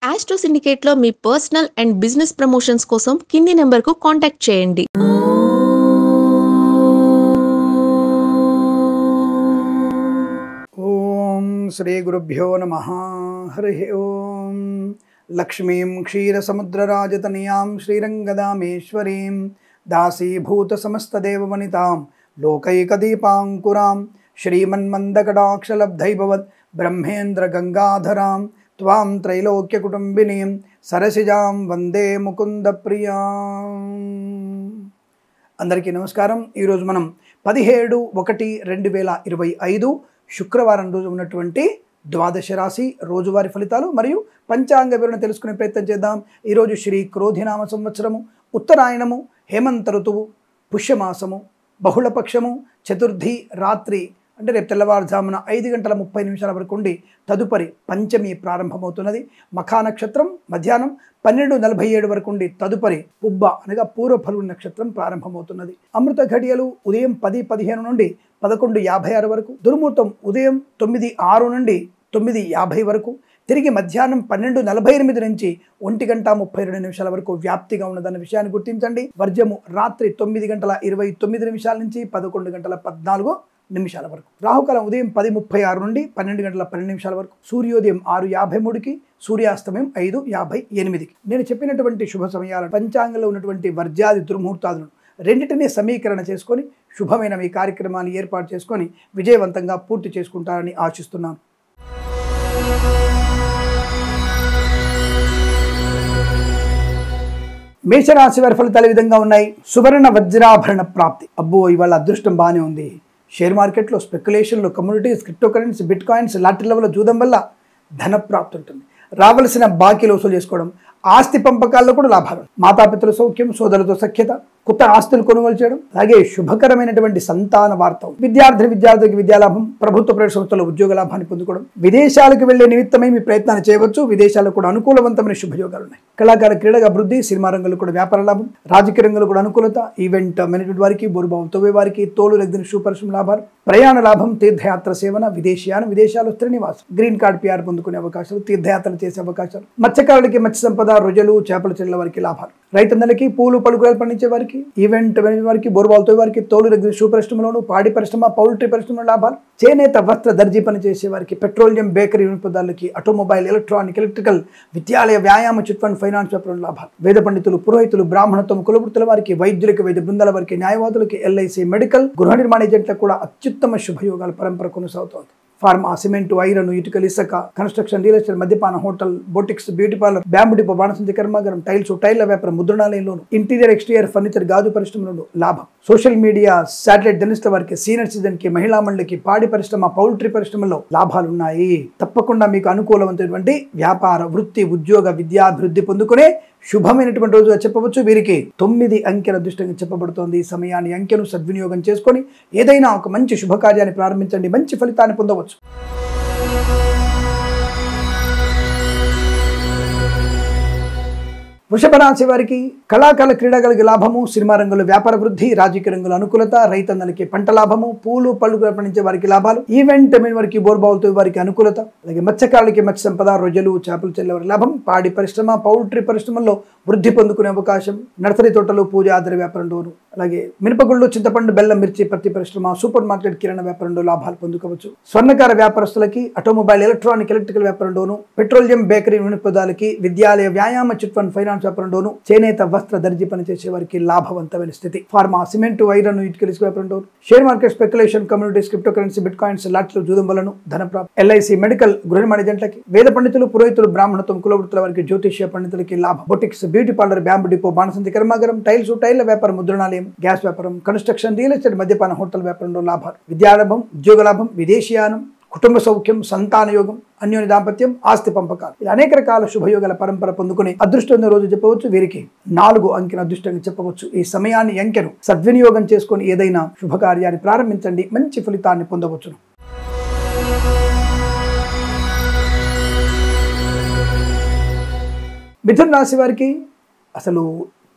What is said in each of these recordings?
Astro సిండికేట్లో మీ personal and business promotions కోసం కింది నెంబర్కు కాంటాక్ట్ చేయండి. ఓం శ్రీ గురుభ్యో నమః. హరి ఓం. లక్ష్మీం క్షీరసముద్రరాజతనయాం శ్రీరంగదామేశ్వరీం దాసీభూత సమస్తదేవవనితాం లోకైకదీపాంకురాం శ్రీమన్మందకటాక్షలబ్ధైభవత్ బ్రహ్మేంద్ర గంగాధరాం త్వాం త్రైలోక్యకుటుంబినీం సరసిజాం వందే ముకుంద ప్రియాం. అందరికీ నమస్కారం. ఈరోజు మనం 17/1/2025 శుక్రవారం రోజు ఉన్నటువంటి ద్వాదశ రాశి రోజువారీ ఫలితాలు మరియు పంచాంగ వివరణ తెలుసుకునే ప్రయత్నం చేద్దాం. ఈరోజు శ్రీ క్రోధినామ సంవత్సరము, ఉత్తరాయణము, హేమంత ఋతువు, పుష్యమాసము, బహుళపక్షము, చతుర్థి రాత్రి అంటే రేపు తెల్లవారుజామున 5:30 వరకు ఉండి తదుపరి పంచమి ప్రారంభమవుతున్నది. మఖా నక్షత్రం మధ్యాహ్నం 12:47 వరకు ఉండి తదుపరి పుబ్బ అనగా పూర్వ ఫల్గుణ నక్షత్రం ప్రారంభమవుతున్నది. అమృత ఘడియలు ఉదయం 10:15 నుండి 11:56 వరకు, దుర్ముహూర్తం ఉదయం 9:06 నుండి 9:50 వరకు, తిరిగి మధ్యాహ్నం 12:48 నుంచి 1:32 వరకు వ్యాప్తిగా ఉన్నదన్న విషయాన్ని గుర్తించండి. వర్జము రాత్రి 9:29 నుంచి 11:14 వరకు. రాహుకాలం ఉదయం 10:36 నుండి 12:12 వరకు. సూర్యోదయం 6:53కి, సూర్యాస్తమయం 5:58కి. నేను చెప్పినటువంటి శుభ సమయాలను, పంచాంగంలో ఉన్నటువంటి వర్జాది దుర్ముహూర్తాలను రెండింటినీ సమీకరణ చేసుకొని శుభమైన మీ కార్యక్రమాన్ని ఏర్పాటు చేసుకొని విజయవంతంగా పూర్తి చేసుకుంటారని ఆశిస్తున్నాను. మేషరాశి వారి ఫలితాలు ఈ విధంగా ఉన్నాయి. సువర్ణ వజ్రాభరణ ప్రాప్తి. అబ్బో, ఇవాళ అదృష్టం బాగానే ఉంది. షేర్ మార్కెట్లో, స్పెక్యులేషన్లో, communities, crypto currency, bit coins, lottery లెవెల్లో జూదం వల్ల ధన ప్రాప్తి ఉంటుంది. రావలసిన బాకీలు వసూలు చేసుకోవడం, ఆస్తి పంపకాల్లో కూడా లాభాలు, మాతాపితృ సౌఖ్యం, సోదరులతో సఖ్యత, కొత్త ఆస్తులు కొనుగోలు చేయడం, అలాగే శుభకరమైనటువంటి సంతాన వార్త, విద్యార్థికి విద్యాలాభం, ప్రభుత్వ ప్రైవేట్ సంస్థల్లో ఉద్యోగ లాభాన్ని పొందుకోవడం, విదేశాలకు వెళ్లే నిమిత్తమై మీ ప్రయత్నాన్ని చేయవచ్చు. విదేశాల్లో కూడా అనుకూలవంతమైన శుభయోగాలు ఉన్నాయి. కళాకార క్రీడగా అభివృద్ధి, సినిమా రంగంలో కూడా వ్యాపార లాభం, రాజకీయ రంగంలో కూడా అనుకూలత, ఈవెంట్ మేనేజ్మెంట్ వారికి, బోరుబావం తవ్వే వారికి, తోలు లగ్గిన షూ పరిశ్రమ లాభాలు, ప్రయాణ లాభం, తీర్థయాత్ర సేవన, విదేశీయానం, విదేశాలు స్థిర నివాసం, గ్రీన్ కార్డ్ PR పొందుకునే అవకాశాలు, తీర్థయాత్రలు చేసే అవకాశాలు, మత్స్యకారులకి మత్స్య సంపద, రొయ్యలు, చేపల చెట్ల వారికి లాభాలు, రైతన్నలకి, పూలు పలుకురాలు పండించే వారికి, ఈవెంట్ మేనేజ్మెంట్ వారికి, బోరుబావులతో వారికి, తోలు లగ్గిన షూ పరిశ్రమలోను, పాడి పరిశ్రమ, పౌల్ట్రీ పరిశ్రమ లాభాలు, చేనేత వస్త్ర దర్జీ పని చేసే వారికి, పెట్రోలియం బేకరీ వినియోగదారులకి, ఆటోమొబైల్, ఎలక్ట్రానిక్, ఎలక్ట్రికల్, విద్యాలయ, వ్యాయామ, చిట్ ఫండ్, ఫైనాన్స్ వ్యాపారం లాభాలు, వేద పండితులు, పురోహితులు, బ్రాహ్మణత్వం, కులవృత్తుల వారికి, వైద్యులకి, వైద్య బృందాల వారికి, న్యాయవాదులకి, LIC, మెడికల్, గృహ నిర్మాణ ఏజెంట్లకు కూడా అత్యుత్తమ శుభయోగాల పరంపర కొనసాగుతోంది. ఫార్మా, సిమెంట్, ఐరన్, ఇటుకలు, ఇసుక, కన్స్ట్రక్షన్, రియల్ ఎస్టేట్, మద్యపాన, hotel, boutiques, beauty parlour, bamboo depot, బాణసంచి కర్మాగారం, టైల్స్, టైర్ల వ్యాపారం, ముద్రణాలయంలోను, ఇంటీరియర్, ఎక్స్టీరియర్ ఫర్నిచర్, గాజు పరిశ్రమలోను లాభం, సోషల్ మీడియా, శాటిలైట్ జర్నలిస్టుల వారికి, సీనియర్ సిటిజన్ కి, మహిళా మండలికి, పాడి పరిశ్రమ, పౌల్ట్రీ పరిశ్రమలో లాభాలు ఉన్నాయి. తప్పకుండా మీకు అనుకూలమైనటువంటి వ్యాపార, వృత్తి, ఉద్యోగ, విద్యాభివృద్ధి పొందుకునే శుభమైనటువంటి రోజుగా చెప్పవచ్చు. వీరికి 9 అంకెల అదృష్టంగా చెప్పబడుతోంది. ఈ సమయాన్ని, అంకెను సద్వినియోగం చేసుకొని ఏదైనా ఒక మంచి శుభకార్యాన్ని ప్రారంభించండి, మంచి ఫలితాన్ని పొందవచ్చు. వృషభ రాశి వారికి కళాకాల క్రీడాగలకి లాభము, సినిమా రంగంలో వ్యాపార వృద్ధి, రాజకీయ రంగంలో అనుకూలత, రైతన్నలకి పంట లాభము, పూలు పళ్ళు పండించే వారికి లాభాలు, ఈవెంట్ వారికి, బోర్బావులతో వారికి అనుకూలత, అలాగే మత్స్యకారులకి మత్స్య సంపద, రొయ్యలు, చేపలు చెల్లె వారికి లాభం, పాడి పరిశ్రమ, పౌల్ట్రీ పరిశ్రమల్లో వృద్ధి పొందుకునే అవకాశం, నర్సరీ తోటలు, పూజ ఆధార వ్యాపారంలోను, అలాగే మినపగుళ్ళు, చింతపండు, బెల్లం, మిర్చి, పత్తి పరిశ్రమ, సూపర్ మార్కెట్, కిరాణా వ్యాపారంలో లాభాలు పొందుకోవచ్చు. స్వర్ణకార వ్యాపారస్తులకి, ఆటోమొబైల్, ఎలక్ట్రానిక్, ఎలక్ట్రికల్ వ్యాపారంలోను, పెట్రోలియం బేకరీ వినియోగదారులకి, విద్యాలయ, వ్యాయామ, చిట్ ఫండ్, ఫైనాన్స్ వ్యాపారంలోను, చేనేత వస్త్ర దర్జీ పనిచేసే వారికి లాభవంతమైన స్థితి. ఫార్మా, సిమెంట్, ఐరన్, ఇటుకలు, ఇసుక వ్యాపారంలోను, share market, speculation, communities, crypto currency, bit coins, లాటరీలు, జూదం వలన ధన ప్రాప్తి, LIC, మెడికల్, గృహ నిర్మాణ ఏజెంట్లకి, వేద పండితులు, పురోహితులు, బ్రాహ్మణత్వం, కులవృత్తుల వారికి, జ్యోతిష్య పండితులకి లాభం, boutiques, beauty parlour, bamboo depot, బాణసంచి కర్మాగారం, టైల్స్, టైర్ల వ్యాపారం, ముద్రణాలయం, గ్యాస్ వ్యాపారం, కన్స్ట్రక్షన్, రియల్ ఎస్టేట్, మద్యపాన, హోటల్ వ్యాపారంలో లాభాలు, విద్యాలాభం, ఉద్యోగ లాభం, విదేశీయానం, కుటుంబ సౌఖ్యం, సంతాన యోగం, అన్యోన్య దాంపత్యం, ఆస్తి పంపకాలు, ఇలా అనేక రకాల శుభయోగాల పరంపర పొందుకుని అదృష్టం రోజు చెప్పవచ్చు. వీరికి 4 అంకెల అదృష్టంగా చెప్పవచ్చు. ఈ సమయాన్ని, అంకెను సద్వినియోగం చేసుకొని ఏదైనా శుభకార్యాన్ని ప్రారంభించండి, మంచి ఫలితాన్ని పొందవచ్చును. మిథున రాశి వారికి అసలు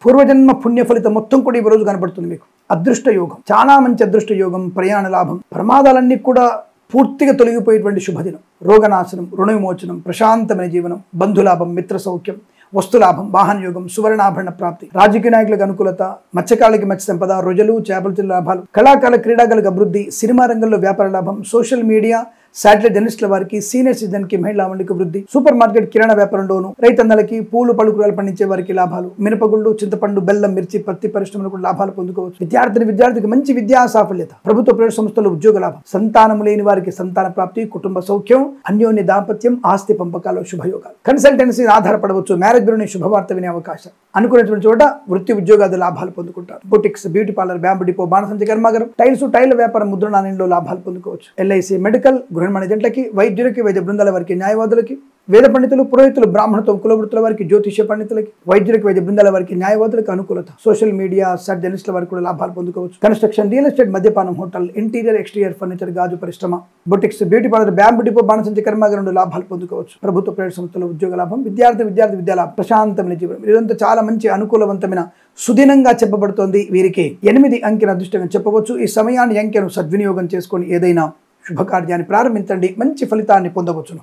పూర్వజన్మ పుణ్య ఫలితం మొత్తం కూడా ఈ రోజు కనబడుతుంది. మీకు అదృష్ట యోగం, చాలా మంచి అదృష్ట యోగం, ప్రయాణ లాభం, ప్రమాదాలన్నీ కూడా పూర్తిగా తొలగిపోయేటువంటి శుభదినం. రోగనాశనం, రుణ విమోచనం, ప్రశాంతమైన జీవనం, బంధులాభం, మిత్ర సౌఖ్యం, వస్తులాభం, వాహనయోగం, సువర్ణాభరణ ప్రాప్తి, రాజకీయ నాయకులకు అనుకూలత, మత్స్యకారులకి మత్స్య సంపద, రొజలు, చేపల లాభాలు, కళాకాల క్రీడాకారులకు అభివృద్ధి, సినిమా రంగంలో వ్యాపార లాభం, సోషల్ మీడియా శాటిలైట్ జర్నలిస్టుల వారికి, సీనియర్ సిటిజన్ కి, మహిళా మండలికి వృద్ధి, సూపర్ మార్కెట్ కిరాణా వ్యాపారంలోను, రైతన్నలకి, పూలు పలుకురాలు పండించే వారికి లాభాలు, మినపగుళ్ళు, చింతపండు, బెల్లం, మిర్చి, పత్తి పరిశ్రమలకు లాభాలు పొందుకోవచ్చు. విద్యార్థికి మంచి విద్యా సాఫల్యత, ప్రభుత్వ ప్రైవేట్ సంస్థలు ఉద్యోగ లాభం, సంతానం లేని వారికి సంతాన ప్రాప్తి, కుటుంబ సౌఖ్యం, అన్యోన్య దాంపత్యం, ఆస్తి పంపకాలు, శుభయోగాలు. కన్సల్టెన్సీ ఆధారపడవచ్చు, మ్యారేజ్ బ్యూరోని శుభవార్త వినే అవకాశం, అనుకున్నటువంటి చోట వృత్తి ఉద్యోగాది లాభాలు పొందుకుంటారు. Boutiques, beauty parlour, bamboo depot, బాణసంచ కర్మాగారం, టైల వ్యాపారం, ముద్రణాలయంలో లాభాలు పొందుకోవచ్చు. ఎల్ఐసి, మెడికల్, గృహ జంటలకి, వైద్యులకి, వైద్య బృందాల వారికి, న్యాయవాదులకి, వేద పండితులు, పురోహితులు, బ్రాహ్మణత్వం, కులవృత్తుల వారికి, జ్యోతిష్య పండితులకి, వైద్యులకి, వైద్య బృందాల వారికి, న్యాయవాదులకు అనుకూలత. సోషల్ మీడియా సైట్ జర్నలిస్టుల వారికి కూడా లాభాలు పొందుకోవచ్చు. కన్స్ట్రక్షన్, రియల్ ఎస్టేట్, మద్యపానం, హోటల్, ఇంటీరియర్ ఎక్స్టీరియర్ ఫర్నిచర్, గాజు పరిశ్రమ, boutiques, beauty parlour, bamboo depot, బాణసంచ కర్మాగారంలో లాభాలు పొందుకోవచ్చు. ప్రభుత్వ ప్రైవేట్ సంస్థలు ఉద్యోగ లాభం, విద్యార్థి విద్యాలాభం, ప్రశాంతమైన జీవనం. ఇదంతా చాలా మంచి అనుకూలవంతమైన సుదినంగా చెప్పబడుతోంది. వీరికి 8 అంకెల అదృష్టంగా చెప్పవచ్చు. ఈ సమయాన్ని అంకెను సద్వినియోగం చేసుకొని ఏదైనా శుభకార్యాన్ని ప్రారంభించండి, మంచి ఫలితాన్ని పొందవచ్చును.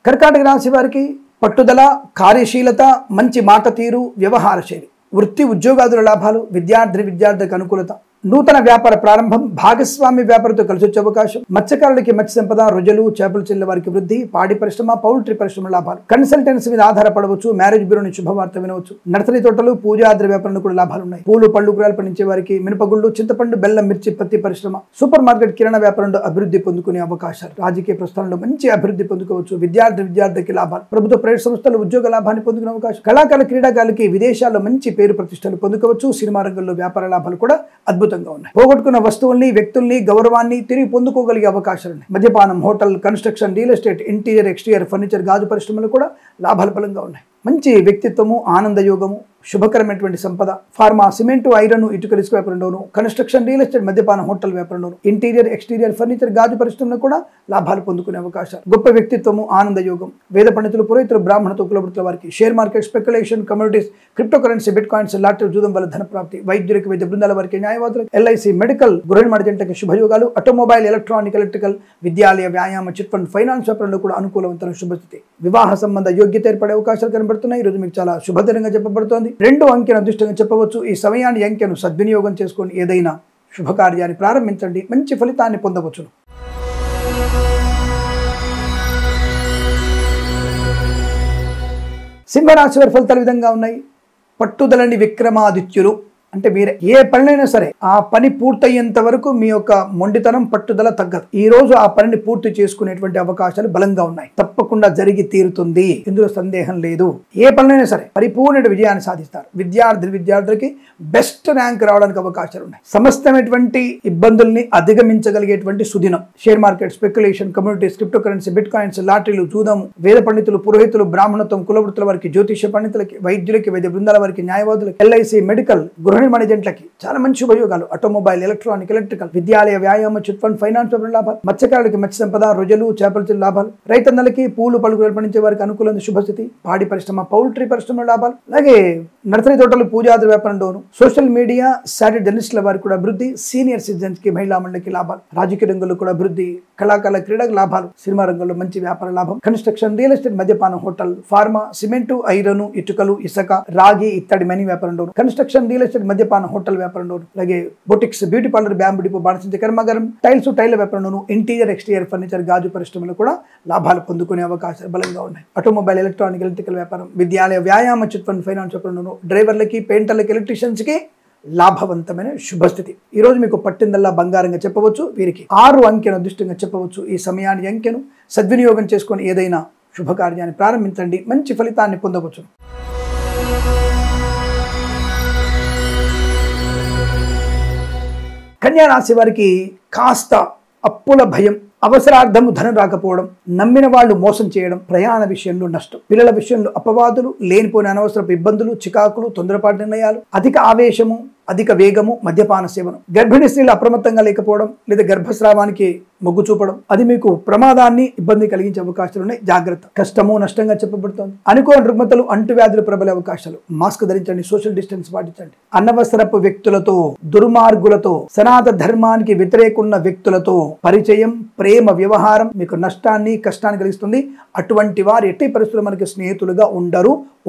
కర్కాటక రాశి వారికి పట్టుదల, కార్యశీలత, మంచి మాట తీరు, వ్యవహార శైలి, వృత్తి ఉద్యోగాదుల లాభాలు, విద్యార్థికి అనుకూలత, నూతన వ్యాపార ప్రారంభం, భాగస్వామి వ్యాపారంతో కలిసి వచ్చే అవకాశం, మత్స్యకారులకి మత్స్య సంపద, రొజలు, చేపల చెల్లె వారికి వృద్ధి, పాడి పరిశ్రమ, పౌల్ట్రీ పరిశ్రమ లాభాలు, కన్సల్టెన్సీ మీద ఆధారపడవచ్చు, మ్యారేజ్ బ్యూరోని శుభవార్త వినవచ్చు, నర్సరీ తోటలు, పూజాద్ర వ్యాపారంలో కూడా లాభాలు ఉన్నాయి. పూలు పళ్ళు కూరలు పండించే వారికి, మినపగుళ్ళు, చింతపండు, బెల్లం, మిర్చి, పత్తి పరిశ్రమ, సూపర్ మార్కెట్ కిరాణా వ్యాపారంలో అభివృద్ధి పొందుకునే అవకాశాలు, రాజకీయ ప్రస్థానంలో మంచి అభివృద్ధి పొందుకోవచ్చు. విద్యార్థికి లాభాలు, ప్రభుత్వ ప్రైవేట్ సంస్థలు ఉద్యోగ లాభాన్ని పొందుకునే అవకాశం, కళాకారుల క్రీడాకారులకి విదేశాల్లో మంచి పేరు ప్రతిష్టలు పొందుకోవచ్చు. సినిమా రంగంలో వ్యాపార లాభాలు కూడా అద్భుతంగా ఉన్నాయి. పోగొట్టుకున్న వస్తువుల్ని, వ్యక్తుల్ని, గౌరవాన్ని తిరిగి పొందుకోగలిగే అవకాశాలు ఉన్నాయి. మద్యపానం, hotel, construction, real estate, interior exterior furniture, గాజు పరిశ్రమలు కూడా లాభాల బలంగా ఉన్నాయి. మంచి వ్యక్తిత్వము, ఆనందయోగము, శుభకరమైనటువంటి సంపద, ఫార్మా, సిమెంటు, ఐరన్, ఇటుక ఇసుక వ్యాపారంలోను, కన్స్ట్రక్షన్, రియల్ ఎస్టేట్, మద్యపానం, హోటల్ వ్యాపారంలోను, ఇంటీరియర్ ఎక్స్టీరియర్ ఫర్నిచర్, గాజు పరిశ్రమలో కూడా లాభాలు పొందుకునే అవకాశాలు, గొప్ప వ్యక్తిత్వము, ఆనందయోగం, వేద పండితులు, పురోహితులు, బ్రాహ్మణత్వ, కులవృత్తుల వారికి, share market, speculation, communities, crypto currency, bit coins, lottery, జూదం వల్ల ధన ప్రాప్తి, వైద్యులకి, వైద్య బృందాల వారికి, న్యాయవాదులకు, ఎల్ఐసి, మెడికల్, గృహ జంటకి శుభయోగాలు, ఆటోమొబైల్, ఎలక్ట్రానిక్, ఎలక్ట్రికల్, విద్యాలయ, వ్యాయామ, చిట్ ఫండ్, ఫైనాన్స్ వ్యాపారంలో కూడా అనుకూలవంతమైన శుభస్థితి, వివాహ సంబంధ యోగ్యత ఏర్పడే అవకాశాలు కనబడుతున్నాయి. ఈరోజు మీకు చాలా శుభదినంగా చెప్పబడుతోంది. 2 అంకెను అదృష్టంగా చెప్పవచ్చు. ఈ సమయాన్ని అంకెను సద్వినియోగం చేసుకొని ఏదైనా శుభకార్యాన్ని ప్రారంభించండి, మంచి ఫలితాన్ని పొందవచ్చును. సింహరాశి వారి ఫలితాలు విధంగా ఉన్నాయి. పట్టుదలని విక్రమాదిత్యులు, అంటే మీరు ఏ పనినైనా సరే ఆ పని పూర్తయ్యేంత వరకు మీ యొక్క మొండితనం, పట్టుదల తగ్గదు. ఈ రోజు ఆ పనిని పూర్తి చేసుకునేటువంటి అవకాశాలు బలంగా ఉన్నాయి. తప్పకుండా జరిగి తీరుతుంది, ఇందులో సందేహం లేదు. ఏ పనినైనా సరే పరిపూర్ణ విజయాన్ని సాధిస్తారు. విద్యార్థులకి బెస్ట్ ర్యాంక్ రావడానికి అవకాశాలు ఉన్నాయి. సమస్తమైనటువంటి ఇబ్బందుల్ని అధిగమించగలిగేటువంటి సుదినం. Share market, speculation, communities, crypto currency, bit coins, లాటరీలు, జూదం, వేద పండితులు, పురోహితులు, బ్రాహ్మణత్వం, కులవృత్తుల వారికి, జ్యోతిష్య పండితులకి, వైద్యులకి, వైద్య బృందాల వారికి, న్యాయవాదులకి, ఎల్ఐసి, మెడికల్, గృహ జంటలకి చాలా మంచి ఉపయోగాలు. ఆటోమొబైల్, ఎలక్ట్రానిక్, ఎలక్ట్రికల్, విద్యాలయ, వ్యాయామ, చిట్ ఫండ్, ఫైనాన్స్ లాభాలు, మత్స్యకారులకి మత్స్య సంపద, రొజలు, చేపల చెల్లె లాభాలు, రైతన్నలకి, పూలు పలుకురాలు పండించే వారికి అనుకూలమైన శుభస్థితి, పాడి పరిశ్రమ, పౌల్ట్రీ పరిశ్రమ లాభాలు, అలాగే నర్సరీ తోటలు, పూజాద్ర వ్యాపారంలోను, సోషల్ మీడియా శాటిలైట్ జర్నలిస్టుల వారికి కూడా అభివృద్ధి, సీనియర్ సిటిజన్స్ కి, మహిళా మండలికి లాభాలు, రాజకీయ రంగంలో కూడా అభివృద్ధి, కళాకారుల క్రీడకు లాభాలు, సినిమా రంగంలో మంచి వ్యాపార లాభం, కన్స్ట్రక్షన్, రియల్ ఎస్టేట్, మద్యపానం, హోటల్, ఫార్మా, సిమెంటు, ఐరన్, ఇటుకలు, ఇసుక, రాగి ఇత్తడి మనీ వ్యాపారంలోను, కన్స్ట్రక్షన్, రియల్ ఎస్టేట్, మద్యపానం, హోటల్ వ్యాపారంలోను, అలాగే boutiques, beauty parlour, bamboo depot, బాణసంచ కర్మాగారం, టైల వ్యాపారంలోను, ఇంటీరియర్ ఎక్స్టీరియర్ ఫర్నిచర్, గాజు పరిశ్రమలు కూడా లాభాలు పొందుకునే అవకాశాలు బలంగా ఉన్నాయి. ఆటోమొబైల్, ఎలక్ట్రానిక్, ఎలక్ట్రికల్ వ్యాపారం, విద్యాలయ, వ్యాయామ, చిట్ ఫండ్, ఫైనాన్స్ వ్యాపారంలోను, డ్రైవర్లకి, పెయింటర్లకి, ఎలక్ట్రీషియన్స్ కి లాభవంతమైన శుభస్థితి. ఈ రోజు మీకు పట్టిందల్లా బంగారంగా చెప్పవచ్చు. వీరికి 6 అంకెను అదృష్టంగా చెప్పవచ్చు. ఈ సమయాన్ని అంకెను సద్వినియోగం చేసుకొని ఏదైనా శుభకార్యాన్ని ప్రారంభించండి, మంచి ఫలితాన్ని పొందవచ్చు. కన్యా రాశి వారికి కాస్త అప్పుల భయం, అవసరార్థము ధనం రాకపోవడం, నమ్మిన వాళ్ళు మోసం చేయడం, ప్రయాణ విషయంలో నష్టం, పిల్లల విషయంలో అపవాదులు, లేనిపోయిన అనవసరపు ఇబ్బందులు, చికాకులు, తొందరపాటు నిర్ణయాలు, అధిక ఆవేశము, అధిక వేగము, మద్యపాన సేవనం, గర్భిణీ స్త్రీలు అప్రమత్తంగా లేకపోవడం లేదా గర్భస్రావానికి మొగ్గు చూపడం, అది మీకు ప్రమాదాన్ని ఇబ్బంది కలిగించే అవకాశాలు ఉన్నాయి. జాగ్రత్త. కష్టము నష్టంగా చెప్పబడుతోంది. అనుకోని రుగ్మతలు, అంటువ్యాధులు ప్రబలే అవకాశాలు. మాస్క్ ధరించండి, సోషల్ డిస్టెన్స్ పాటించండి. అనవసరపు వ్యక్తులతో, దుర్మార్గులతో, సనాతన ధర్మానికి వ్యతిరేకున్న వ్యక్తులతో పరిచయం, ప్రేమ వ్యవహారం మీకు నష్టాన్ని కష్టాన్ని కలిగిస్తుంది. అటువంటి వారు ఎట్టి పరిస్థితుల్లో మనకి స్నేహితులుగా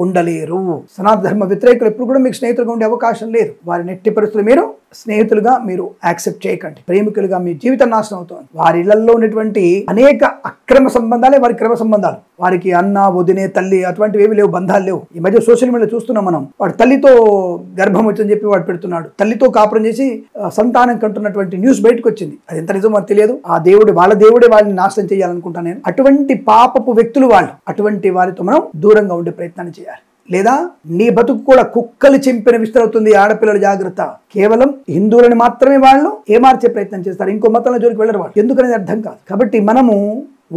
ఉండలేరు. సనాతన ధర్మ వ్యతిరేకులు ఎప్పుడు కూడా మీకు స్నేహితులుగా ఉండే అవకాశం లేదు. వారిని ఎట్టి పరిస్థితులు మీరు స్నేహితులుగా మీరు యాక్సెప్ట్ చేయకండి. ప్రేమికులుగా మీ జీవితం నాశనం అవుతుంది. వారి ఇళ్లలో ఉన్నటువంటి అనేక అక్రమ సంబంధాలే వారి క్రమ సంబంధాలు. వారికి అన్న, వదినే, తల్లి అటువంటివి ఏవి లేవు, బంధాలు లేవు. ఈ మధ్య సోషల్ మీడియా చూస్తున్నాం మనం. వాడు తల్లితో గర్భం వచ్చిందని చెప్పి వాడు పెడుతున్నాడు. తల్లితో కాపురం చేసి సంతానం కంటున్నటువంటి న్యూస్ బయటకు వచ్చింది. అది ఎంత నిజమో మనకు తెలియదు. ఆ దేవుడు, వాళ్ళ దేవుడే వాళ్ళని నాశనం చేయాలనుకుంటాను నేను. అటువంటి పాపపు వ్యక్తులు వాళ్ళు. అటువంటి వారితో మనం దూరంగా ఉండే ప్రయత్నాన్ని చేయాలి. లేదా నీ బతుకు కూడా కుక్కలు చింపిన విస్తరవుతుంది. ఆడపిల్లలు జాగ్రత్త. కేవలం హిందువులని మాత్రమే వాళ్ళు ఏమార్చే ప్రయత్నం చేస్తారు. ఇంకో మతంలో జోలికి వెళ్ళరు వాళ్ళు. ఎందుకనేది అర్థం కాదు. కాబట్టి మనము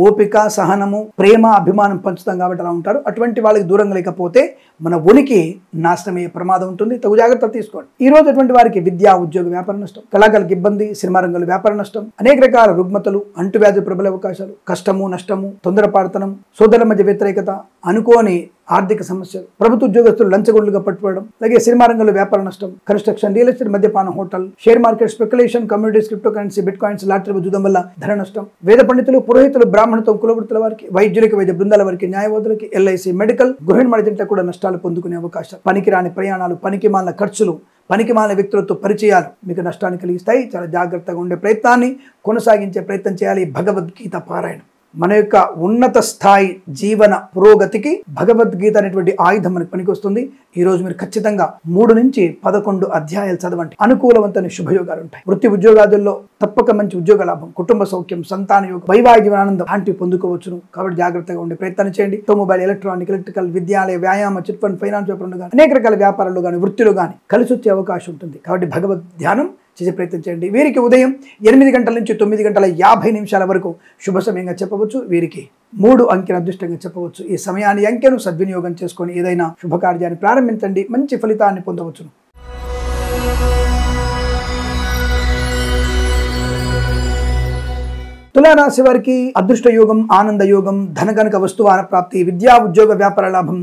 ఓపిక, సహనము, ప్రేమ, అభిమానం పంచుతాం కాబట్టి అలా ఉంటారు. అటువంటి వాళ్ళకి దూరంగా లేకపోతే మన ఉనికి నాశనమయ్యే ప్రమాదం ఉంటుంది. తగు జాగ్రత్తలు తీసుకోండి. ఈ రోజు అటువంటి వారికి విద్యా, ఉద్యోగ, వ్యాపార నష్టం, కళాకారులకు ఇబ్బంది, సినిమా రంగంలో వ్యాపార నష్టం, అనేక రకాల రుగ్మతలు, అంటువ్యాధులు ప్రబల అవకాశాలు, కష్టము నష్టము, తొందరపాటుతనం, సోదరుల మధ్య వ్యతిరేకత, అనుకోని ఆర్థిక సమస్యలు, ప్రభుత్వ ఉద్యోగస్తులు లంచగొండుగా పట్టుకోవడం, అలాగే సినిమా రంగంలో వ్యాపార నష్టం, కన్స్ట్రక్షన్, రియల్ ఎస్టేట్, మద్యపానం, hotel, share market, speculation, communities, crypto currency, bit coins, lottery జూదం వల్ల ధన నష్టం, వేద పండితులు, పురోహితులు, బ్రాహ్మణత్వం, కులవృత్తుల వారికి, వైద్యులకి, వైద్య బృందాల వారికి, న్యాయవాదులకి, ఎల్ఐసి, మెడికల్, గృహ నిర్మాణ కూడా నష్టాలు పొందుకునే అవకాశం, పనికిరాని ప్రయాణాలు, పనికిమాలిన ఖర్చులు, పనికిమాలిన వ్యక్తులతో పరిచయాలు మీకు నష్టాన్ని కలిగిస్తాయి. చాలా జాగ్రత్తగా ఉండే ప్రయత్నాన్ని కొనసాగించే ప్రయత్నం చేయాలి. భగవద్గీత పారాయణం మన యొక్క ఉన్నత స్థాయి జీవన పురోగతికి భగవద్గీత అనేటువంటి ఆయుధం మనకు పనికి వస్తుంది. ఈ రోజు మీరు ఖచ్చితంగా 3 నుంచి 11 అధ్యాయాలు చదవండి. అనుకూలవంతమైన శుభయోగాలు ఉంటాయి. వృత్తి ఉద్యోగాదుల్లో తప్పక మంచి ఉద్యోగ లాభం, కుటుంబ సౌఖ్యం, సంతాన యోగం, వైవాహిక జీవనానందం లాంటివి పొందుకోవచ్చును. కాబట్టి జాగ్రత్తగా ఉండే ప్రయత్నం చేయండి. ఆటోమొబైల్, ఎలక్ట్రానిక్, ఎలక్ట్రికల్, విద్యాలయ, వ్యాయామ, చిట్ ఫండ్, ఫైనాన్స్ వ్యాపారంలో కానీ అనేక రకాల వ్యాపారాల్లో కానీ వృత్తిలో కానీ కలిసి వచ్చే అవకాశం ఉంటుంది. కాబట్టి భగవద్ ధ్యానం చేసే ప్రయత్నం చేయండి. వీరికి ఉదయం 8 గంటల నుంచి 9 గంటల 50 నిమిషాల వరకు శుభ సమయంగా చెప్పవచ్చు. వీరికి 3 అంకెను అదృష్టంగా చెప్పవచ్చు. ఈ సమయాన్ని, అంకెను సద్వినియోగం చేసుకొని ఏదైనా శుభకార్యాన్ని ప్రారంభించండి. మంచి ఫలితాన్ని పొందవచ్చును. తులారాశి వారికి అదృష్ట యోగం, ఆనంద యోగం, ధనగనక వస్తువాన ప్రాప్తి, విద్యా, ఉద్యోగ, వ్యాపార లాభం,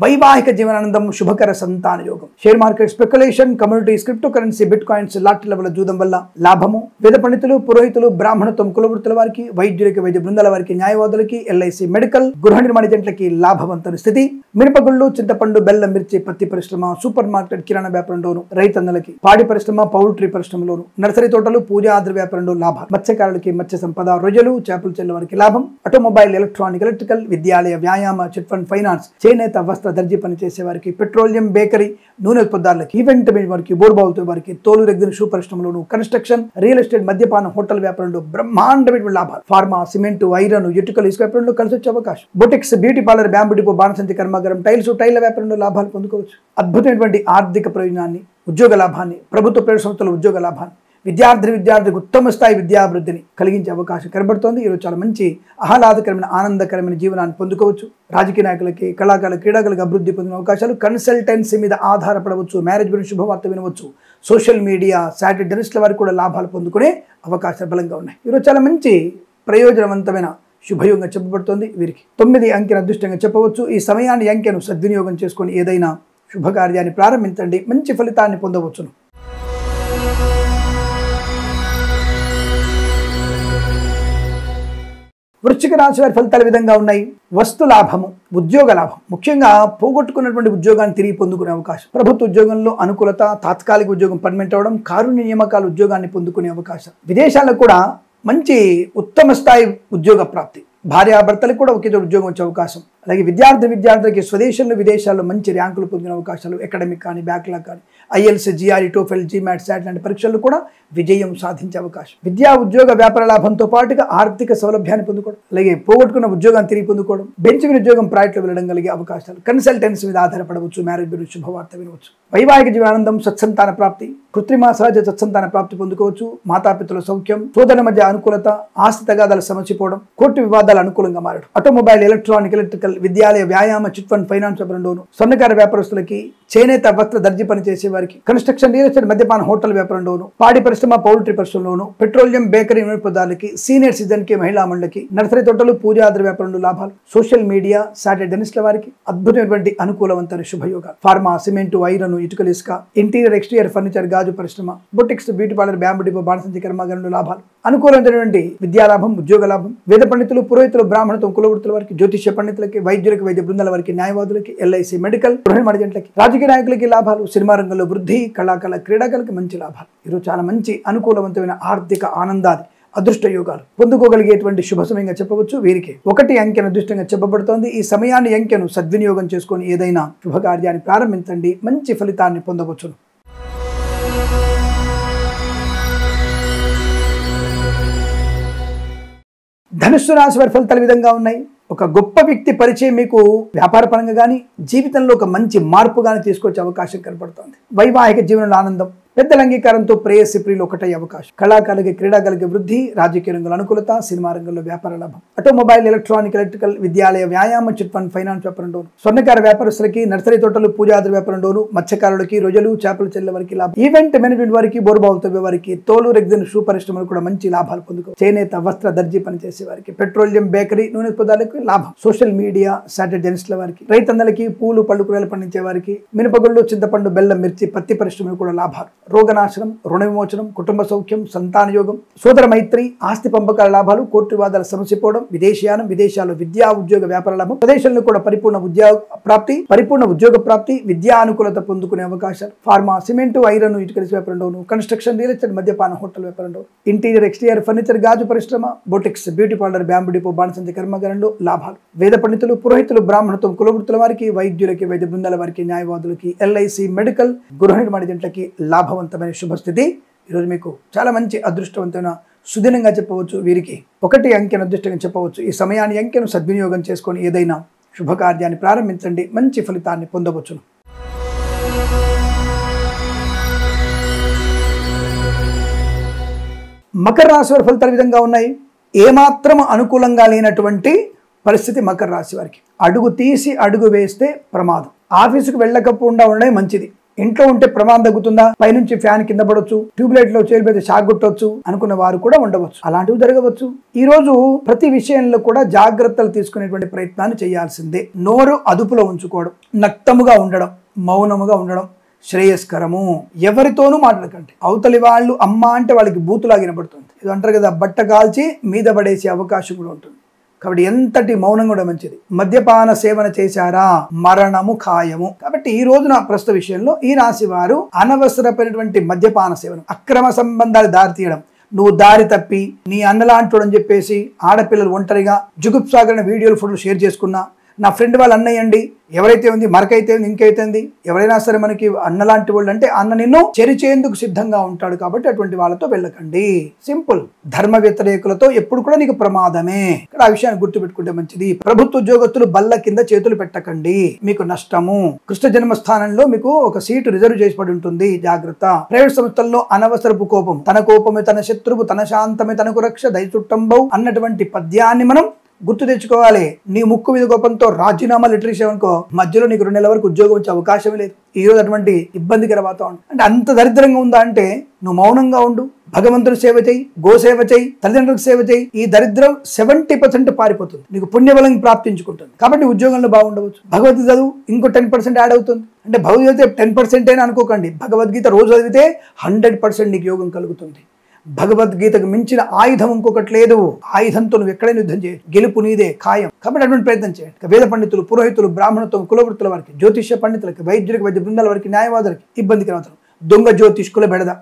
వైవాహిక జీవనానందం, శుభకర సంతాన యోగం, share market, speculation, communities, crypto currency, bit coins, లాటరీల వల్ల జూదం వల్ల లాభము, వేద పండితులు, పురోహితులు, బ్రాహ్మణత్వం, కులవృత్తుల వారికి, వైద్యులకి, వైద్య బృందాల వారికి, న్యాయవాదులకి, ఎల్ఐసి, మెడికల్, గృహ నిర్మాణ ఏజెంట్లకి లాభవంతమైన స్థితి, మినపగుళ్ళు, చింతపండు, బెల్లం, మిర్చి, పత్తి పరిశ్రమ, సూపర్ మార్కెట్, కిరాణా వ్యాపారంలోను, రైతన్నలకి, పాడి పరిశ్రమ, పౌల్ట్రీ పరిశ్రమలోను, నర్సరీ తోటలు, పూజాద్ర వ్యాపారంలో లాభం, మత్స్యకారులకి, మత్స్య సంపద, రొయ్యలు, చేపలు చెల్లె వారికి లాభం, ఆటోమొబైల్, ఎలక్ట్రానిక్, ఎలక్ట్రికల్, విద్యాలయ, వ్యాయామ, చిట్ ఫండ్, ఫైనాన్స్, చేనేత, వస్త్ర, దర్జీ పని చేసే వారికి, పెట్రోలియం, బేకరీ, నూనె ఉత్పత్తులకి, ఈవెంట్ వారికి, బోర్బావులతో వారికి, తోలు రెగ్గిన షూ పరిశ్రమలోను, కన్స్ట్రక్షన్, రియల్ ఎస్టేట్, మద్యపానం, హోటల్ వ్యాపారంలో బ్రహ్మాండమైన లాభాలు, ఫార్మా, సిమెంట్, ఐరన్, ఇటుకలు, ఇసుక వ్యాపారంలో కలిసి వచ్చే అవకాశం, boutiques, beauty parlour, bamboo depot, బాణసంచి కర్మాగారం, టైల్స్, టైల్ వ్యాపారంలో లాభాలు పొందుకోవచ్చు. అద్భుతమైనటువంటి ఆర్థిక ప్రయోజనాన్ని, ఉద్యోగ లాభాన్ని, ప్రభుత్వ ప్రైవేట్ సంస్థల ఉద్యోగ లాభాన్ని, విద్యార్థికి ఉత్తమ స్థాయి విద్యాభివృద్ధిని కలిగించే అవకాశం కనబడుతోంది. ఈరోజు చాలా మంచి ఆహ్లాదకరమైన, ఆనందకరమైన జీవనాన్ని పొందుకోవచ్చు. రాజకీయ నాయకులకి, కళాకారులు, క్రీడాకులకు అభివృద్ధి పొందిన అవకాశాలు, కన్సల్టెన్సీ మీద ఆధారపడవచ్చు, మేనేజ్ గురించి శుభవార్త వినవచ్చు, సోషల్ మీడియా, శాటిలైట్ జర్నలిస్టుల వారికి కూడా లాభాలు పొందుకునే అవకాశాలు బలంగా ఉన్నాయి. ఈరోజు చాలా మంచి ప్రయోజనవంతమైన శుభయోగంగా చెప్పబడుతోంది. వీరికి 9 అంకెను అదృష్టంగా చెప్పవచ్చు. ఈ సమయాన్ని, అంకెను సద్వినియోగం చేసుకొని ఏదైనా శుభకార్యాన్ని ప్రారంభించండి. మంచి ఫలితాన్ని పొందవచ్చును. వృశ్చిక రాశి వారి ఫలితాలు విధంగా ఉన్నాయి. వస్తు లాభము, ఉద్యోగ లాభం, ముఖ్యంగా పోగొట్టుకున్నటువంటి ఉద్యోగాన్ని తిరిగి పొందుకునే అవకాశం, ప్రభుత్వ ఉద్యోగంలో అనుకూలత, తాత్కాలిక ఉద్యోగం పర్మనెంట్ అవడం, కారుణ్య నియామకాల ఉద్యోగాన్ని పొందుకునే అవకాశం, విదేశాల్లో కూడా మంచి ఉత్తమ స్థాయి ఉద్యోగ ప్రాప్తి, భార్యాభర్తలకు కూడా ఒకే చోట ఉద్యోగం వచ్చే అవకాశం. అలాగే విద్యార్థులకి స్వదేశంలో విదేశాల్లో మంచి ర్యాంకులు పొందిన అవకాశాలు, అకాడమిక్ కానీ బ్యాక్లాగ్ కానీ IELTS, GRE, TOEFL, GMAT, SAT లాంటి పరీక్షల్లో కూడా విజయం సాధించే అవకాశం. విద్యా ఉద్యోగ వ్యాపార లాభంతో పాటుగా ఆర్థిక సౌలభ్యాన్ని పొందుకోవడం, అలాగే పోగొట్టుకున్న ఉద్యోగాన్ని తిరిగి పొందుకోవడం, బెంచ్ మీద ఉద్యోగం ప్రాజెక్టులో వెళ్ళడం కలిగే అవకాశాలు. కన్సల్టెన్సీ మీద ఆధారపడవచ్చు, మ్యారేజ్ గురించి శుభవార్త వినవచ్చు. వైవాహిక జీవనానందం, సత్సంతాన ప్రాప్తి, కృత్రిమ సహజ సత్సంతాన ప్రాప్తి పొందుకోవచ్చు. మాతాపితల సౌఖ్యం, సోదరుల మధ్య అనుకూలత, ఆస్తి తగాదాల సమస్యపోవడం, కోర్టు వివాదాలు అనుకూలంగా మారడం. ఆటోమొబైల్, ఎలక్ట్రానిక్, ఎలక్ట్రికల్, విద్యాలయ, వ్యాయామ, చిట్ ఫండ్, ఫైనాన్స్ వ్యాపారంలోను, స్వర్ణకార వ్యాపారస్తులకి, చేనేత వస్త్ర దర్జీ పని చేసే వారికి, కన్స్ట్రక్షన్, రియల్ ఎస్టేట్, మద్యపాన, హోటల్ వ్యాపారంలోను, పాడి పరిశ్రమ, పౌల్ట్రీ పరిశ్రమలోను, పెట్రోలియం, బేకరీ వినియోగదారులకి, సీనియర్ సిటిజన్ కి, మహిళా మండలికి, నర్సరీ తోటలు, పూజాద్ర వ్యాపారంలో లాభాలు. సోషల్ మీడియా, సాటిలైట్ జర్నలిస్టుల వారికి అద్భుతమైనటువంటి అనుకూలవంతమైన శుభయోగాలు. ఫార్మా, సిమెంటు, ఐరన్, ఇటుకలు, ఇసుక, ఇంటీరియర్, ఎక్స్టీరియర్ ఫర్నిచర్, గాజు పరిశ్రమ, boutiques, beauty parlour, bamboo depot, బాణసంచి కర్మాగారంలో లాభాలు. అనుకూలమైనటువంటి విద్యాలాభం, ఉద్యోగ లాభం. వేద పండితులు, పురోహితులు, బ్రాహ్మణత్వం, కులవృత్తుల వారికి, జ్యోతిష్య పండితులకి, వైద్యులకి, వైద్య బృందాల వారికి, న్యాయవాదులకి, ఎల్ఐసి, మెడికల్, గృహ మడిజెంట్లకి, రాజకీయ నాయకులకి లాభాలు. సినిమా రంగంలో వృద్ధి, క్రీడాకారులకి మంచి లాభాలు. ఈరోజు చాలా మంచి అనుకూలవంతమైన ఆర్థిక ఆనందాది అదృష్ట యోగాలు పొందుకోగలిగేటువంటి శుభ సమయంగా చెప్పవచ్చు. వీరికి 1 అంకెను అదృష్టంగా చెప్పబడుతోంది. ఈ సమయాన్ని, అంకెను సద్వినియోగం చేసుకొని ఏదైనా శుభకార్యాన్ని ప్రారంభించండి, మంచి ఫలితాన్ని పొందవచ్చును. ధనుస్సు రాశి వారి ఫలితాలు విధంగా ఉన్నాయి. ఒక గొప్ప వ్యక్తి పరిచయం మీకు వ్యాపార పరంగా కానీ, జీవితంలో ఒక మంచి మార్పు కానీ తీసుకొచ్చే అవకాశం కనపడుతోంది. వైవాహిక జీవనంలో ఆనందం, పెద్దల అంగీకారంతో ప్రేయసి ప్రియులు ఒకటే అవకాశం. కళాకారులకి, క్రీడాకారులకి వృద్ధి, రాజకీయ రంగంలో అనుకూలత, సినిమా రంగంలో వ్యాపార లాభం. ఆటోమొబైల్, ఎలక్ట్రానిక్, ఎలక్ట్రికల్, విద్యాలయ, వ్యాయామ, చిట్ ఫండ్, ఫైనాన్స్ వ్యాపారంలోను, స్వర్ణకార వ్యాపారస్తులకి, నర్సరీ తోటలు, పూజాద్ర వ్యాపారంలోను, మత్స్యకారులకి, రొయ్యలు, చేపల చెల్లెల వారికి లాభం. ఈవెంట్ మేనేజ్మెంట్ వారికి, బోర్బావులు తవ్వే వారికి, తోలు, రెగ్జిన్, షూ పరిశ్రమలు కూడా మంచి లాభాలు పొందుకో. చేనేత, వస్త్ర దర్జీ పనిచేసే వారికి, పెట్రోలియం, బేకరీ, నూనె పదార్థాలకు లాభం. సోషల్ మీడియా, సాటిలైట్ జర్నలిస్టుల వారికి, రైతన్నలకి, పూలు, పళ్ళు, కూరలు పండించే వారికి, మినపగుళ్ళు, చింతపండు, బెల్లం, మిర్చి, పత్తి పరిశ్రమలు కూడా లాభాలు. రోగనాశనం, రుణ విమోచనం, కుటుంబ సౌఖ్యం, సంతాన యోగం, సోదర మైత్రి, ఆస్తి పంపకాల లాభాలు, కోర్టు వివాదాల సమస్యపోవడం, విదేశీయానం, విదేశాల్లో విద్యా ఉద్యోగ వ్యాపార లాభం, ప్రదేశంలో కూడా పరిపూర్ణ ఉద్యోగ ప్రాప్తి, విద్యా అనుకూలత పొందుకునే అవకాశాలు. ఫార్మా, సిమెంటు, ఐరన్, ఇటుకల వ్యాపారంలోను, కన్స్ట్రక్షన్, రియల్ ఎస్టేట్, మద్యపాన, హోటల్ వ్యాపారంలో, ఇంటీరియర్, ఎక్స్టీరియర్ ఫర్నిచర్, గాజు పరిశ్రమ, boutiques, beauty parlour, bamboo depot, బాణసంచి కర్మాగారంలో లాభాలు. వేద పండితులు, పురోహితులు, బ్రాహ్మణత్వం, కులవృత్తుల వారికి, వైద్యులకి, వైద్య బృందాల వారికి, న్యాయవాదులకి, ఎల్ఐసి, మెడికల్, గృహ నిర్మాణ జంటలకి లాభవంతమైన శుభస్థితి. ఈరోజు మీకు చాలా మంచి అదృష్టవంతమైన సుదినంగా చెప్పవచ్చు. వీరికి 1 అంకెను అదృష్టంగా చెప్పవచ్చు. ఈ సమయాన్ని, అంకెను సద్వినియోగం చేసుకొని ఏదైనా శుభకార్యాన్ని ప్రారంభించండి, మంచి ఫలితాన్ని పొందవచ్చును. మకర రాశి వారి ఫలితాలు విధంగా ఉన్నాయి. ఏమాత్రం అనుకూలంగా లేనటువంటి పరిస్థితి మకర రాశి వారికి. అడుగు తీసి అడుగు వేస్తే ప్రమాదం. ఆఫీసుకు వెళ్ళకపోకుండా ఉండడం మంచిది. ఇంట్లో ఉంటే ప్రమాదం తగ్గుతుందా, పైనుంచి ఫ్యాన్ కింద పడవచ్చు, ట్యూబ్లైట్ లో చేరిపోతే షాక్ కొట్టవచ్చు అనుకున్న వారు కూడా ఉండవచ్చు. అలాంటివి జరగవచ్చు. ఈ రోజు ప్రతి విషయంలో కూడా జాగ్రత్తలు తీసుకునేటువంటి ప్రయత్నాన్ని చేయాల్సిందే. నోరు అదుపులో ఉంచుకోవడం, నక్తముగా ఉండడం, మౌనముగా ఉండడం శ్రేయస్కరము. ఎవరితోనూ మాట్లాడకండి. అవతలి వాళ్ళు అమ్మ అంటే వాళ్ళకి బూతులాగా వినబడుతుంది. ఇది అంటారు కదా, బట్ట కాల్చి మీద పడేసే అవకాశం కూడా ఉంటుంది. కాబట్టి ఎంతటి మౌనం కూడా మంచిది. మద్యపాన సేవన చేశారా, మరణము ఖాయము. కాబట్టి ఈ రోజున ప్రస్తుత విషయంలో ఈ రాశి వారు అనవసరమైనటువంటి మద్యపాన సేవను, అక్రమ సంబంధాలు దారితీయడం, నువ్వు దారి తప్పి నీ అన్నలాంటోడని చెప్పేసి ఆడపిల్లలు ఒంటరిగా జుగుప్సాగరణ వీడియోలు, ఫోటోలు షేర్ చేసుకున్నా, నా ఫ్రెండ్ వాళ్ళ అన్నయ్యండి, ఎవరైతే ఉంది మరకైతే ఉంది, ఇంకైతే ఉంది, ఎవరైనా సరే మనకి అన్నలాంటి వాళ్ళు అంటే అన్న నిన్ను చెరిచేందుకు సిద్ధంగా ఉంటాడు. కాబట్టి అటువంటి వాళ్ళతో వెళ్ళకండి. సింపుల్. ధర్మ వ్యతిరేకులతో ఎప్పుడు కూడా నీకు ప్రమాదమే. ఇక్కడ ఆ విషయాన్ని గుర్తుపెట్టుకుంటే మంచిది. ప్రభుత్వ ఉద్యోగస్తులు బల్ల కింద చేతులు పెట్టకండి, మీకు నష్టము. కృష్ణ జన్మస్థానంలో మీకు ఒక సీటు రిజర్వ్ చేసి పడి ఉంటుంది, జాగ్రత్త. ప్రైవేట్ సంస్థల్లో అనవసరపు కోపం, తన కోపమే తన శత్రువు, తన శాంతమే తనకు రక్ష, దయచుట్టంబౌ అన్నటువంటి పద్యాన్ని మనం గుర్తు తెచ్చుకోవాలి. నీ ముక్కు మీద కోపంతో రాజీనామా లెటర్ ఇచ్చావనుకో, మధ్యలో నీకు 2 నెలల వరకు ఉద్యోగం వచ్చే అవకాశమే లేదు. ఈ రోజు అటువంటి ఇబ్బందికర వాతావరణం. అంటే అంత దరిద్రంగా ఉందా అంటే నువ్వు మౌనంగా ఉండు, భగవంతుడు సేవ చేయి, గోసేవ చేయి, తల్లిదండ్రులకు సేవ చేయి. ఈ దరిద్రం 70% పారిపోతుంది, నీకు పుణ్యబలం ప్రాప్తించుకుంటుంది. కాబట్టి ఉద్యోగంలో బాగుండవచ్చు. భగవద్గీత చదువు, ఇంకో 10% యాడ్ అవుతుంది. అంటే భగవద్గీత 10% అయినా అనుకోకండి. భగవద్గీత రోజు చదివితే 100% నీకు యోగం కలుగుతుంది. భగవద్గీతకు మించిన ఆయుధం ఇంకొకటి లేదు. ఆయుధంతో నువ్వు ఎక్కడైనా యుద్ధం చేయొచ్చు, గెలుపు నీదే ఖాయం. కాబట్టి అటువంటి ప్రయత్నం చేయండి. వేద పండితులు, పురోహితులు, బ్రాహ్మణత్వం, కులవృత్తుల వారికి, జ్యోతిష్య పండితులకి, వైద్యులకి, వైద్య బృందాల వారికి, న్యాయవాదులకి ఇబ్బందికి రావుతారు. దొంగ జ్యోతిష్కుల బెడద,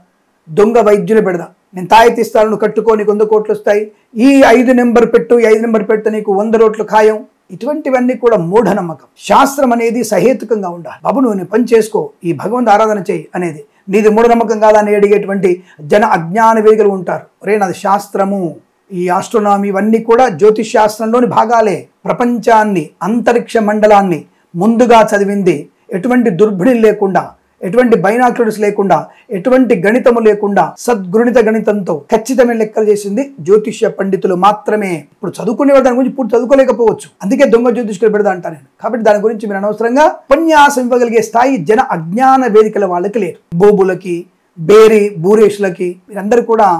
దొంగ వైద్యుల బెడద, నేను తాయెత్తు ఇస్తాను, నువ్వు కట్టుకో, నీకు 100 కోట్లు వస్తాయి, ఈ 5 నెంబర్ పెట్టు, ఈ 5 నెంబర్ పెడితే నీకు 100 రోట్లు ఖాయం. ఇటువంటివన్నీ కూడా మూఢనమ్మకం. శాస్త్రం అనేది సహేతుకంగా ఉండాలి. బాబు నువ్వు నీ పని చేసుకో, ఈ భగవంతు ఆరాధన చేయి అనేది నీది మూఢనమ్మకం కాదా అని అడిగేటువంటి జన అజ్ఞాన వేగులు ఉంటారు. రే నాది శాస్త్రము, ఈ ఆస్ట్రోనామీ ఇవన్నీ కూడా జ్యోతిష్ శాస్త్రంలోని భాగాలే. ప్రపంచాన్ని, అంతరిక్ష మండలాన్ని ముందుగా చదివింది, ఎటువంటి దుర్భిణి లేకుండా, ఎటువంటి బైనాక్యులర్స్ లేకుండా, ఎటువంటి గణితము లేకుండా సద్గుణిత గణితంతో ఖచ్చితమైన లెక్కలు చేసింది జ్యోతిష్య పండితులు మాత్రమే. ఇప్పుడు చదువుకునేవాడు దాని గురించి పూర్తి చదువుకోలేకపోవచ్చు, అందుకే దొంగ జ్యోతిష్కులు పెడతా అంటాను నేను. కాబట్టి దాని గురించి మీరు అనవసరంగా ఉపన్యాసం ఇవ్వగలిగే స్థాయి జన అజ్ఞాన వేదికల వాళ్ళకి లేరు. బోబులకి, బేరి బూరేష్లకి మీరందరూ కూడా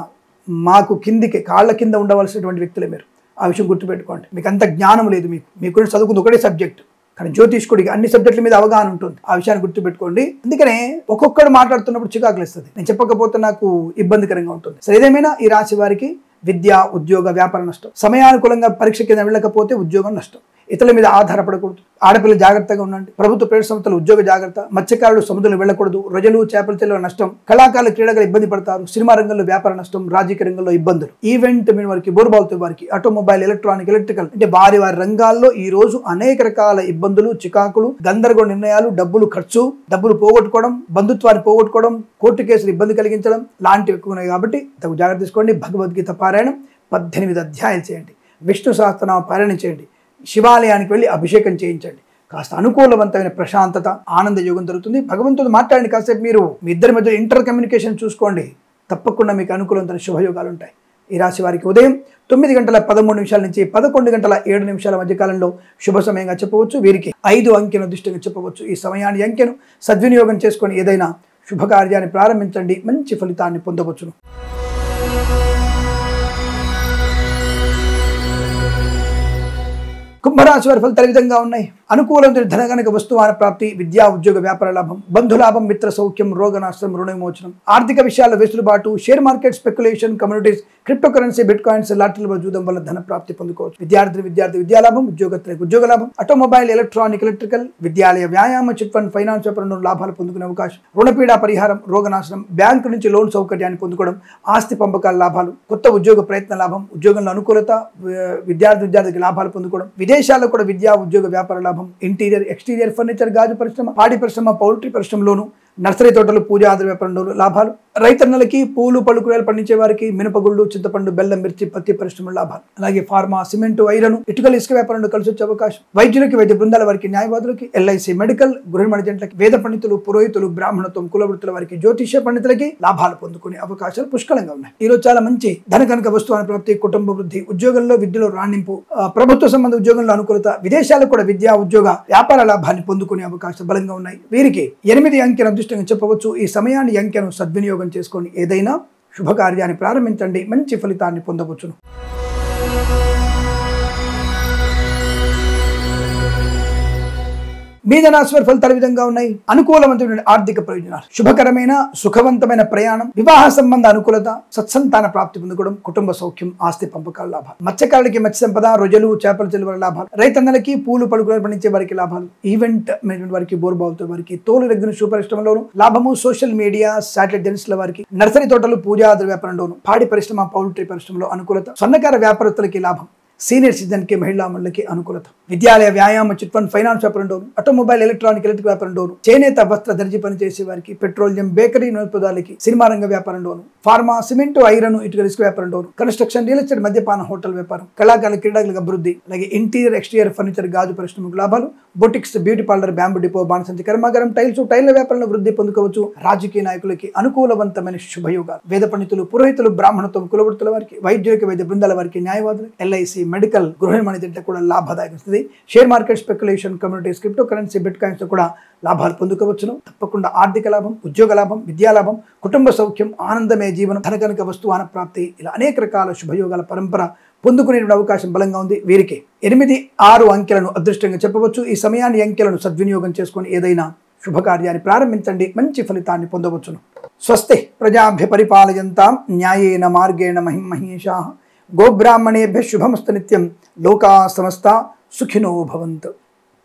మాకు కిందికి కాళ్ళ కింద ఉండవలసినటువంటి వ్యక్తులే మీరు. ఆ విషయం గుర్తుపెట్టుకోండి. మీకు అంత జ్ఞానం లేదు. మీకు చదువుకుంది ఒకటే సబ్జెక్ట్, కానీ జ్యోతిష్కుడికి అన్ని సబ్జెక్టుల మీద అవగాహన ఉంటుంది. ఆ విషయాన్ని గుర్తుపెట్టుకోండి. అందుకనే ఒక్కొక్కడు మాట్లాడుతున్నప్పుడు చికాకులు ఇస్తుంది, నేను చెప్పకపోతే నాకు ఇబ్బందికరంగా ఉంటుంది. సరే, ఏదేమైనా ఈ రాశి వారికి విద్య, ఉద్యోగ, వ్యాపార నష్టం. సమయానుకూలంగా పరీక్ష కింద వెళ్ళకపోతే ఉద్యోగం నష్టం. ఇతరుల మీద ఆధారపడకూడదు. ఆడపిల్లలు జాగ్రత్తగా ఉండండి. ప్రభుత్వ ప్రైవేట్ సంస్థలు ఉద్యోగ జాగ్రత్త. మత్స్యకారులు సముద్రంలో వెళ్ళకూడదు. రొయ్యలు, చేపల చెల్లెల నష్టం. కళాకారులు, క్రీడలు ఇబ్బంది పడతారు. సినిమా రంగంలో వ్యాపార నష్టం. రాజకీయ రంగంలో ఇబ్బందులు. ఈవెంట్ మీద వారికి, బోర్బాల్తో వారికి, ఆటోమొబైల్, ఎలక్ట్రానిక్, ఎలక్ట్రికల్ అంటే వారి రంగాల్లో ఈ రోజు అనేక రకాల ఇబ్బందులు, చికాకులు, గందరగోళ నిర్ణయాలు, డబ్బులు ఖర్చు, డబ్బులు పోగొట్టుకోవడం, బంధుత్వాన్ని పోగొట్టుకోవడం, కోర్టు కేసులు ఇబ్బంది కలిగించడం లాంటివి ఎక్కువ ఉన్నాయి. కాబట్టి తగు జాగ్రత్త తీసుకోండి. భగవద్గీత పారాయణం 18 అధ్యాయాలు చేయండి. విష్ణు సహస్రనామ పారాయణం చేయండి. శివాలయానికి వెళ్ళి అభిషేకం చేయించండి. కాస్త అనుకూలవంతమైన ప్రశాంతత, ఆనంద యోగం జరుగుతుంది. భగవంతుడు మాట్లాడండి. కాసేపు మీరు మీ ఇద్దరి మధ్య ఇంటర్ కమ్యూనికేషన్ చూసుకోండి. తప్పకుండా మీకు అనుకూలవంతమైన శుభయోగాలు ఉంటాయి. ఈ రాశి వారికి ఉదయం 9:13 నుంచి 11:07 మధ్య కాలంలో శుభ సమయంగా చెప్పవచ్చు. వీరికి 5 అంకెను అదృష్టంగా చెప్పవచ్చు. ఈ సమయాన్ని, అంకెను సద్వినియోగం చేసుకొని ఏదైనా శుభకార్యాన్ని ప్రారంభించండి. మంచి ఫలితాన్ని పొందవచ్చును. కుంభరాశి వారి ఫలితాలు విధంగా ఉన్నాయి. అనుకూలమైన ధనగణక వస్తువాన ప్రాప్తి, విద్యా, ఉద్యోగ, వ్యాపార లాభం, బంధులాభం, మిత్ర సౌఖ్యం, రోగనాశనం, రుణ విమోచనం, ఆర్థిక విషయాల వెసులుబాటు, share market, speculation, communities, crypto currency, bit coins, లాటరీల జూదం వల్ల ధన ప్రాప్తి పొందుకోవచ్చు. విద్యార్థి విద్యాలాభం, ఉద్యోగ లాభం, ఆటోమొబైల్, ఎలక్ట్రానిక్, ఎలక్ట్రికల్, విద్యాలయ, వ్యాయామ, చిట్ ఫండ్, ఫైనాన్స్ వ్యాపారంలో లాభాలు పొందుకునే అవకాశం, రుణపీడ పరిహారం, రోగనాశనం, బ్యాంకు నుంచి లోన్ సౌకర్యాన్ని పొందుకోవడం, ఆస్తి పంపకాల లాభాలు, కొత్త ఉద్యోగ ప్రయత్న లాభం, ఉద్యోగంలో అనుకూలత, విద్యార్థికి లాభాలు పొందుకోవడం, విదేశాల్లో కూడా విద్యా, ఉద్యోగ, వ్యాపార లాభం, ఇంటీరియర్, ఎక్స్టీరియర్ ఫర్నిచర్, గాజు పరిశ్రమ, పాడి పరిశ్రమ, పౌల్ట్రీ పరిశ్రమలోను, నర్సరీ తోటలు, పూజా ఆధార వ్యాపారంలో లాభాలు, రైతన్నలకి, పూలు, పళ్ళు, కూరగాయలు పండించే వారికి మినపగుళ్ళు, చింతపండు, బెల్లం, మిర్చి, పత్తి పరిశ్రమల లాభాలు, అలాగే ఫార్మా, సిమెంట్, ఐరన్, ఇటుకలు, ఇసుక వ్యాపారంలో కలిసి వచ్చే అవకాశం, వైద్యులకి, వైద్య బృందాల వారికి, న్యాయవాదులకి, ఎల్ఐసి, మెడికల్, గృహిణి జంటలకి, వేద పండితులు, పురోహితులు, బ్రాహ్మణత్వం, కులవృత్తుల వారికి, జ్యోతిష్య పండితులకి లాభాలు పొందుకునే అవకాశాలు పుష్కలంగా ఉన్నాయి. ఈరోజు చాలా మంచి ధనకనక వస్తువాన ప్రాప్తి, కుటుంబ వృద్ధి, ఉద్యోగంలో, విద్యలో రాణింపు, ప్రభుత్వ సంబంధ ఉద్యోగంలో అనుకూలత, విదేశాలకు కూడా విద్యా, ఉద్యోగ, వ్యాపార లాభాన్ని పొందుకునే అవకాశాలు బలంగా ఉన్నాయి. వీరికి 8 అంకెను అదృష్టంగా చెప్పవచ్చు. ఈ సమయాన్ని, అంకెను సద్వినియోగం చేసుకొని ఏదైనా శుభకార్యాన్ని ప్రారంభించండి. మంచి ఫలితాన్ని పొందవచ్చును. మీనరాశి వారి ఫలితాలు విధంగా ఉన్నాయి. అనుకూలవంతమైన ఆర్థిక ప్రయోజనాలు, శుభకరమైన సుఖవంతమైన ప్రయాణం, వివాహ సంబంధ అనుకూలత, సత్సంతాన ప్రాప్తి పొందుకోవడం, కుటుంబ సౌఖ్యం, ఆస్తి పంపకాల లాభాలు, మత్స్యకారులకి మత్స్య సంపద, రొయ్యలు, చేపల చెలువల లాభాలు, రైతన్నలకి, పూలు, పలుకులు పండించే వారికి లాభాలు, ఈవెంట్ మేనేజ్మెంట్ వారికి, బోర్బావులతో వారికి, తోలు రెగ్గిన షూ పరిశ్రమలోను లాభము, సోషల్ మీడియా, శాటిలైట్ జెన్స్ల వారికి, నర్సరీ తోటలు, పూజా ఆధార వ్యాపారంలోను, పాడి పరిశ్రమ, పౌల్ట్రీ పరిశ్రమలో అనుకూలత, స్వర్ణకార వ్యాపారస్తులకి లాభం, సీనియర్ సిటిజన్ కి, మహిళా మండలికి అనుకూలత, విద్యాలయ, వ్యాయామ, చిట్ ఫండ్, ఫైనాన్స్ వ్యాపారం డోను, ఆటోమొబైల్, ఎలక్ట్రానిక్, ఎలక్ట్రిక్ వ్యాపారం డోను, చేనేత, వస్త్ర, దర్జీ పనిచేసే వారికి, పెట్రోలియం, బేకరీ, నూనెపదాలకి, సినిమా రంగ వ్యాపారం డోను, ఫార్మా, సిమెంట్, ఐరన్, ఇటుక, ఇసుక వ్యాపారం డోను, కన్స్ట్రక్షన్, రియల్ ఎస్టేట్, మద్యపాన, హోటల్ వ్యాపారం, కళాకారుల, క్రీడలకు అభివృద్ధి, అలాగే ఇంటీరియర్, ఎక్స్టీరియర్ ఫర్నిచర్, గాజు పరిశ్రమకు లాభాలు, boutiques, beauty parlour, bamboo depot, బాణసంచి కర్మాగారం, టైర్ల వ్యాపారంలో వృద్ధి పొందుకోవచ్చు. రాజకీయ నాయకులకి అనుకూలవంతమైన శుభయోగాలు, వేద పండితులు, పురోహితులు, బ్రాహ్మణత్వం, కులవృత్తుల వారికి, వైద్యులకి, వైద్య బృందాల వారికి, న్యాయవాదులు, ఎల్ఐసి, మెడికల్, గృహిణి కూడా లాభదాయకం వస్తుంది. Share market, speculation, communities, crypto currency, bit coins కూడా లాభాలు పొందుకోవచ్చును. తప్పకుండా ఆర్థిక లాభం, ఉద్యోగ లాభం, విద్యా లాభం, కుటుంబ సౌఖ్యం, ఆనందమే జీవనం, ధనకనక వస్తువాన ప్రాప్తి, ఇలా అనేక రకాల శుభయోగాల పరంపర పొందుకునే అవకాశం బలంగా ఉంది. వీరికి 8, 6 అంకెలను అదృష్టంగా చెప్పవచ్చు. ఈ సమయాన్ని, అంకెలను సద్వినియోగం చేసుకొని ఏదైనా శుభకార్యాన్ని ప్రారంభించండి. మంచి ఫలితాన్ని పొందవచ్చును. స్వస్తి ప్రజాభ్య పరిపాలయంతాం న్యాయేన మార్గేణ మహిమహేషాః. గోబ్రాహ్మణేభ్య శుభమస్తు నిత్యం. లోకా సమస్తా సుఖినో భవంతు.